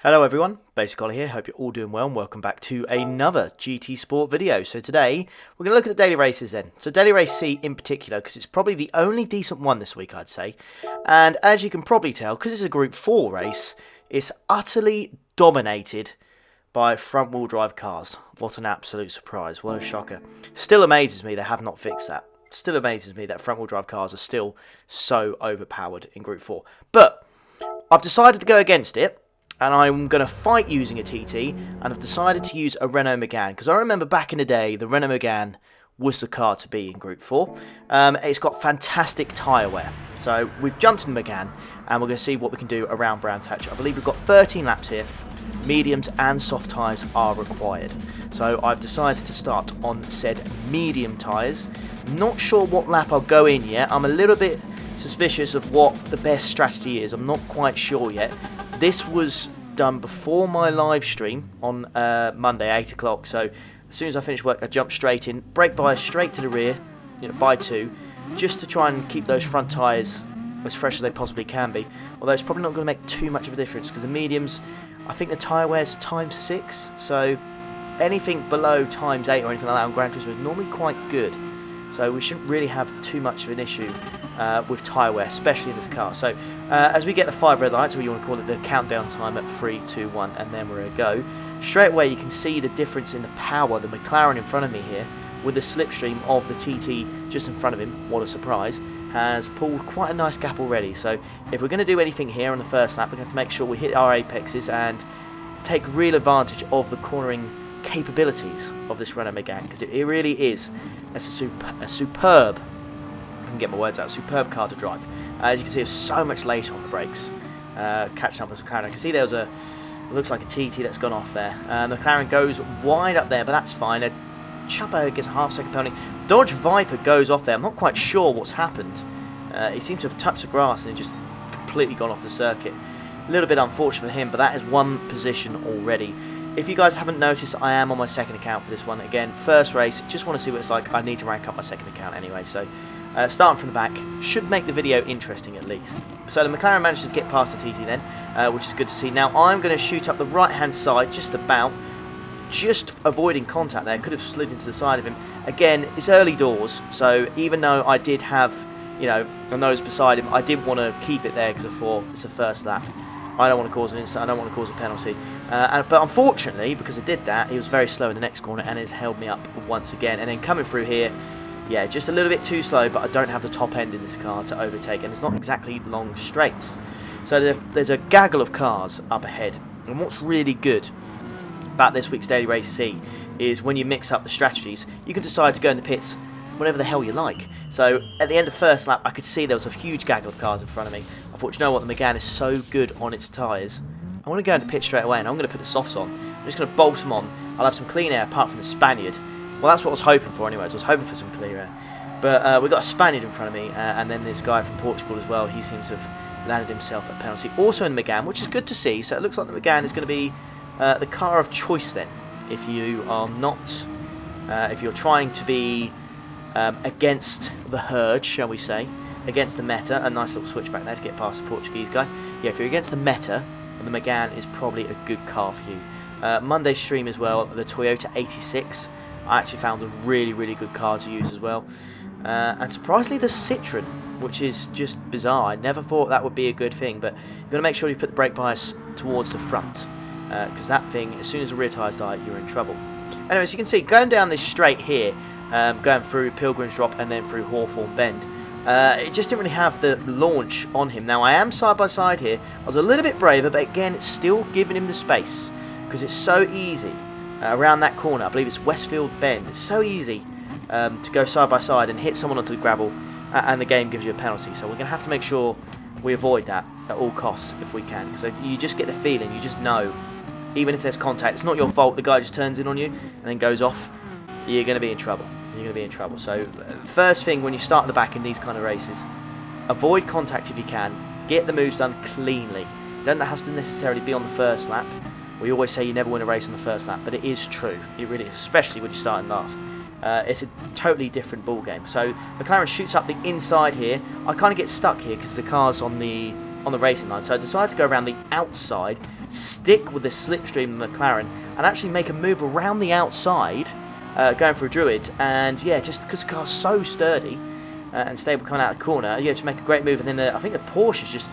Hello everyone, Basic Ollie here, hope you're all doing well and welcome back to another GT Sport video. So today, we're going to look at the daily races then. So daily race C in particular, because it's probably the only decent one this week I'd say. And as you can probably tell, because it's a Group 4 race, it's utterly dominated by front wheel drive cars. What an absolute surprise, what a shocker. Still amazes me they have not fixed that. Still amazes me that front wheel drive cars are still so overpowered in Group 4. But, I've decided to go against it. And I'm going to fight using a TT, and I've decided to use a Renault Megane, because I remember back in the day, the Renault Megane was the car to be in Group 4. It's got fantastic tyre wear. So we've jumped in the Megane, and we're going to see what we can do around Brands Hatch. I believe we've got 13 laps here. Mediums and soft tyres are required. So I've decided to start on said medium tyres. Not sure what lap I'll go in yet. I'm a little bit suspicious of what the best strategy is. I'm not quite sure yet. This was done before my live stream on Monday, 8 o'clock. So as soon as I finished work, I jumped straight in, brake bias straight to the rear, by 2, just to try and keep those front tyres as fresh as they possibly can be. Although it's probably not going to make too much of a difference because the mediums, I think the tyre wear is ×6. So anything below ×8 or anything like that on Gran Turismo is normally quite good. So we shouldn't really have too much of an issue with tyre wear, especially in this car. So as we get the 5 red lights, or you want to call it the countdown time at 3, 2, 1, and then we're going to go, straight away you can see the difference in the power. The McLaren in front of me here, with the slipstream of the TT just in front of him, what a surprise, has pulled quite a nice gap already. So if we're going to do anything here on the first lap, we're going to have to make sure we hit our apexes and take real advantage of the cornering capabilities of this Renault Megane, because it really is a superb, I can get my words out, superb car to drive. As you can see, there's so much later on the brakes, catching up with the McLaren. I can see there was it looks like a TT that's gone off there. The McLaren goes wide up there, but that's fine. Chapo gets a half-second penalty. Dodge Viper goes off there. I'm not quite sure what's happened. He seems to have touched the grass and just completely gone off the circuit. A little bit unfortunate for him, but that is one position already. If you guys haven't noticed, I am on my second account for this one. Again, first race, just want to see what it's like. I need to rank up my second account anyway, so starting from the back should make the video interesting at least. So the McLaren managed to get past the TT then, which is good to see. Now I'm going to shoot up the right-hand side, just avoiding contact there. Could have slid into the side of him. Again, it's early doors, so even though I did have, a nose beside him, I didn't want to keep it there because I thought it's the first lap. I don't want to cause an incident, I don't want to cause a penalty. But unfortunately, because I did that, he was very slow in the next corner and has held me up once again. And then coming through here, yeah, just a little bit too slow, but I don't have the top end in this car to overtake, and it's not exactly long straights. So there's a gaggle of cars up ahead. And what's really good about this week's Daily Race C is when you mix up the strategies, you can decide to go in the pits whatever the hell you like. So at the end of the first lap, I could see there was a huge gaggle of cars in front of me. I thought, you know what, the Megane is so good on its tyres. I want to go into pit straight away, and I'm going to put the softs on. I'm just going to bolt them on. I'll have some clean air apart from the Spaniard. Well, that's what I was hoping for anyways. I was hoping for some clear air. But we've got a Spaniard in front of me, and then this guy from Portugal as well. He seems to have landed himself a penalty. Also in the Megane, which is good to see. So it looks like the Megane is going to be the car of choice then. If you are not, if you're trying to be against the herd, shall we say, against the meta. A nice little switchback there to get past the Portuguese guy. Yeah, if you're against the meta, the Megane is probably a good car for you. Monday's stream as well, the Toyota 86. I actually found a really, really good car to use as well. And surprisingly, the Citroen, which is just bizarre. I never thought that would be a good thing, but you've got to make sure you put the brake bias towards the front, because that thing, as soon as the rear tyres die, you're in trouble. Anyways, you can see, going down this straight here, going through Pilgrim's Drop and then through Hawthorne Bend, it just didn't really have the launch on him. Now, I am side by side here. I was a little bit braver, but again, it's still giving him the space, because it's so easy around that corner. I believe it's Westfield Bend. It's so easy to go side by side and hit someone onto the gravel, and the game gives you a penalty. So we're going to have to make sure we avoid that at all costs if we can. So you just get the feeling, you just know, even if there's contact, it's not your fault, the guy just turns in on you and then goes off, you're going to be in trouble. You're going to be in trouble. So first thing when you start at the back in these kind of races, avoid contact if you can, get the moves done cleanly. Don't have to necessarily be on the first lap. We always say you never win a race on the first lap, but it is true. It really is, especially when you're starting last. It's a totally different ball game. So McLaren shoots up the inside here. I kind of get stuck here because the car's on the on the racing line. So I decided to go around the outside, stick with the slipstream McLaren, and actually make a move around the outside, going through Druid. And yeah, just because the car's so sturdy and stable coming out of the corner, yeah, to make a great move. And then I think the Porsche is just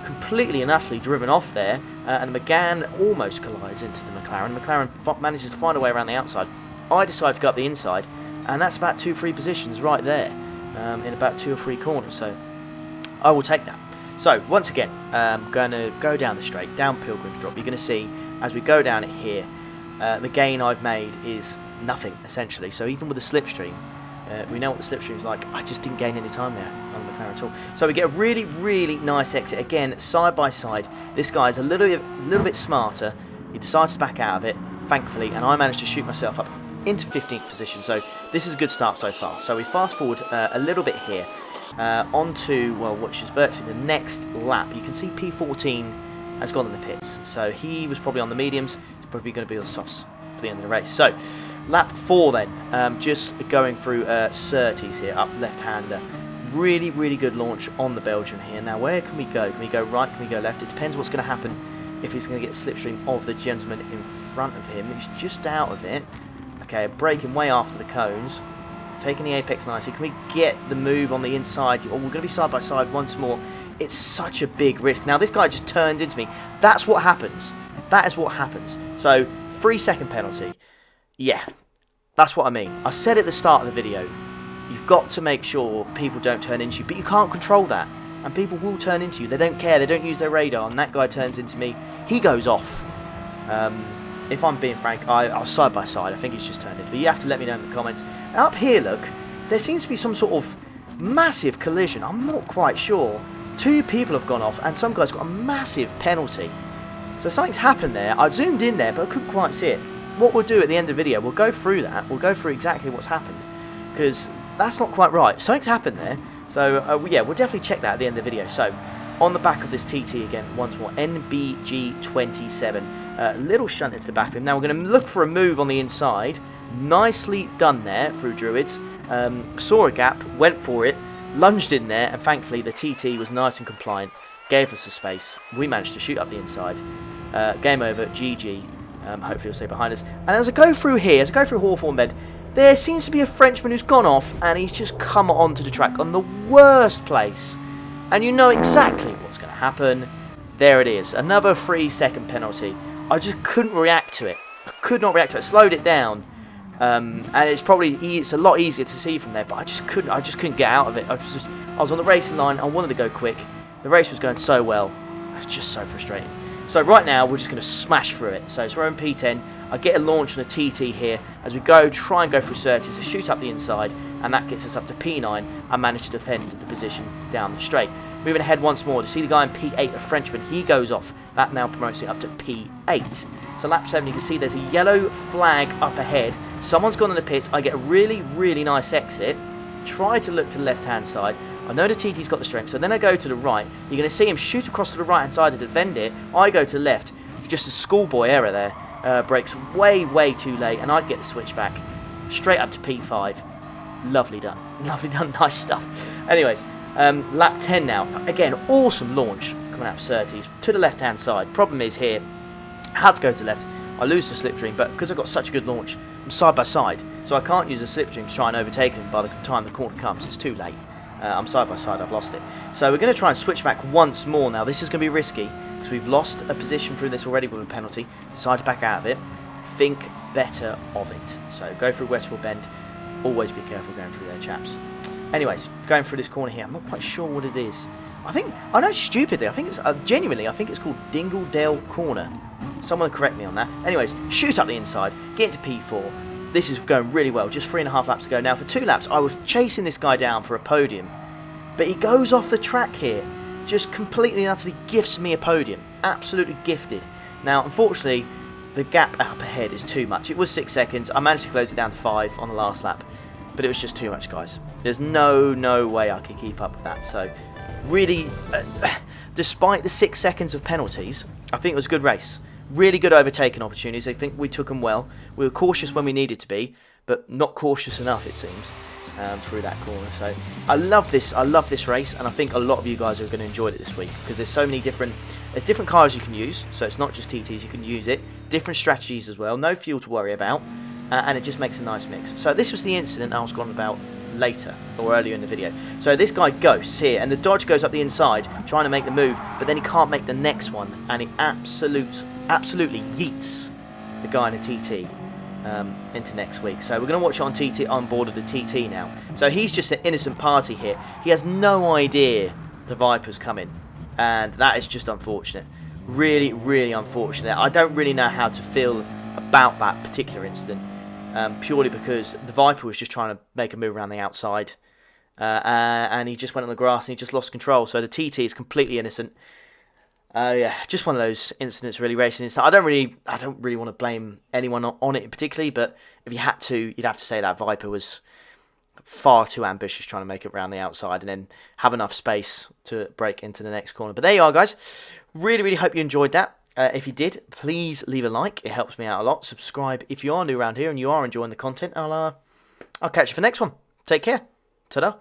completely and utterly driven off there, and the Megane almost collides into the McLaren. McLaren manages to find a way around the outside. I decide to go up the inside, and that's about 2-3 positions right there, in about 2 or 3 corners, so I will take that. So once again, going to go down the straight, down Pilgrim's Drop. You're going to see, as we go down it here, the gain I've made is nothing, essentially. So even with the slipstream, we know what the slipstream's like. I just didn't gain any time there on the McLaren at all. So we get a really, really nice exit. Again, side by side. This guy's a little bit smarter. He decides to back out of it, thankfully, and I managed to shoot myself up into 15th position. So this is a good start so far. So we fast forward a little bit here onto, well, which is virtually the next lap. You can see P14 has gone in the pits. So he was probably on the mediums. He's probably going to be on the softs for the end of the race. So lap 4 then, just going through Surtees here, up left-hander. Really, really good launch on the Belgian here. Now, where can we go? Can we go right? Can we go left? It depends what's going to happen if he's going to get a slipstream of the gentleman in front of him. He's just out of it. Okay, braking way after the cones. Taking the apex nicely. Can we get the move on the inside? Oh, we're going to be side by side once more. It's such a big risk. Now, this guy just turns into me. That's what happens. That is what happens. So, 3-second penalty. Yeah, that's what I mean. I said at the start of the video, you've got to make sure people don't turn into you, but you can't control that. And people will turn into you. They don't care. They don't use their radar. And that guy turns into me. He goes off. If I'm being frank, I was side by side. I think he's just turned into me. You have to let me know in the comments. And up here, look, there seems to be some sort of massive collision. I'm not quite sure. 2 people have gone off, and some guy's got a massive penalty. So something's happened there. I zoomed in there, but I couldn't quite see it. What we'll do at the end of the video, we'll go through that. We'll go through exactly what's happened, because that's not quite right. Something's happened there. So, yeah, we'll definitely check that at the end of the video. So, on the back of this TT again, once more, NBG27. Little shunt into the back of him. Now, we're going to look for a move on the inside. Nicely done there through Druids. Saw a gap, went for it, lunged in there, and thankfully the TT was nice and compliant. Gave us the space. We managed to shoot up the inside. Game over, GG. Hopefully he'll stay behind us. And as I go through here, as I go through Hawthorne Bend, there seems to be a Frenchman who's gone off, and he's just come onto the track on the worst place. And you know exactly what's going to happen. There it is. Another 3-second penalty. I just couldn't react to it. I could not react to it. I slowed it down. And it's a lot easier to see from there, but I just couldn't get out of it. I was on the racing line. I wanted to go quick. The race was going so well. It's just so frustrating. So right now, we're just going to smash through it. So we're on P10. I get a launch on a TT here. As we go, try and go through Surtees to shoot up the inside, and that gets us up to P9 and manage to defend the position down the straight. Moving ahead once more to see the guy in P8, the Frenchman. He goes off. That now promotes it up to P8. So lap 7, you can see there's a yellow flag up ahead. Someone's gone in the pits. I get a really, really nice exit. Try to look to the left-hand side. I know the TT's got the strength, so then I go to the right. You're going to see him shoot across to the right-hand side to defend it. I go to the left. Just a schoolboy error there. Brakes way, way too late, and I'd get the switch back. Straight up to P5. Lovely done. Lovely done. Nice stuff. Anyways, lap 10 now. Again, awesome launch coming out of Surtees to the left-hand side. Problem is here, I had to go to the left. I lose the slipstream, but because I've got such a good launch, I'm side by side, so I can't use the slipstream to try and overtake him by the time the corner comes. It's too late. I'm side by side, I've lost it. So we're going to try and switch back once more now. This is going to be risky, because we've lost a position through this already with a penalty. Decide to back out of it. Think better of it. So go through Westfield Bend. Always be careful going through there, chaps. Anyways, going through this corner here, I'm not quite sure what it is. I know it's stupidly, I think it's, genuinely, I think it's called Dingledale Corner. Someone correct me on that. Anyways, shoot up the inside, get into P4. This is going really well, just 3.5 laps to go. Now for 2 laps, I was chasing this guy down for a podium, but he goes off the track here. Just completely and utterly gifts me a podium. Absolutely gifted. Now, unfortunately, the gap up ahead is too much. It was 6 seconds. I managed to close it down to 5 on the last lap, but it was just too much, guys. There's no way I could keep up with that. So, really, despite the 6 seconds of penalties, I think it was a good race. Really good overtaking opportunities. I think we took them well. We were cautious when we needed to be, but not cautious enough, it seems. through that corner. So I love this race, and I think a lot of you guys are going to enjoy it this week because there's so many different cars you can use. So it's not just TTs, you can use it, different strategies as well, no fuel to worry about, and it just makes a nice mix. So this was the incident I was going about later or earlier in the video. So this guy ghosts here, and the dodge goes up the inside trying to make the move, but then he can't make the next one, and he absolutely yeets the guy in a TT into next week. So we're going to watch it on board of the TT now. So he's just an innocent party here. He has no idea the Viper's coming, and that is just unfortunate. Really, really unfortunate. I don't really know how to feel about that particular incident, purely because the Viper was just trying to make a move around the outside, and he just went on the grass and he just lost control. So the TT is completely innocent. Yeah, just one of those incidents, really, racing inside. I don't really want to blame anyone on it particularly, but if you had to, you'd have to say that Viper was far too ambitious trying to make it around the outside and then have enough space to break into the next corner. But there you are, guys. Really, really hope you enjoyed that. If you did, please leave a like. It helps me out a lot. Subscribe if you are new around here and you are enjoying the content. I'll catch you for the next one. Take care. Ta-da.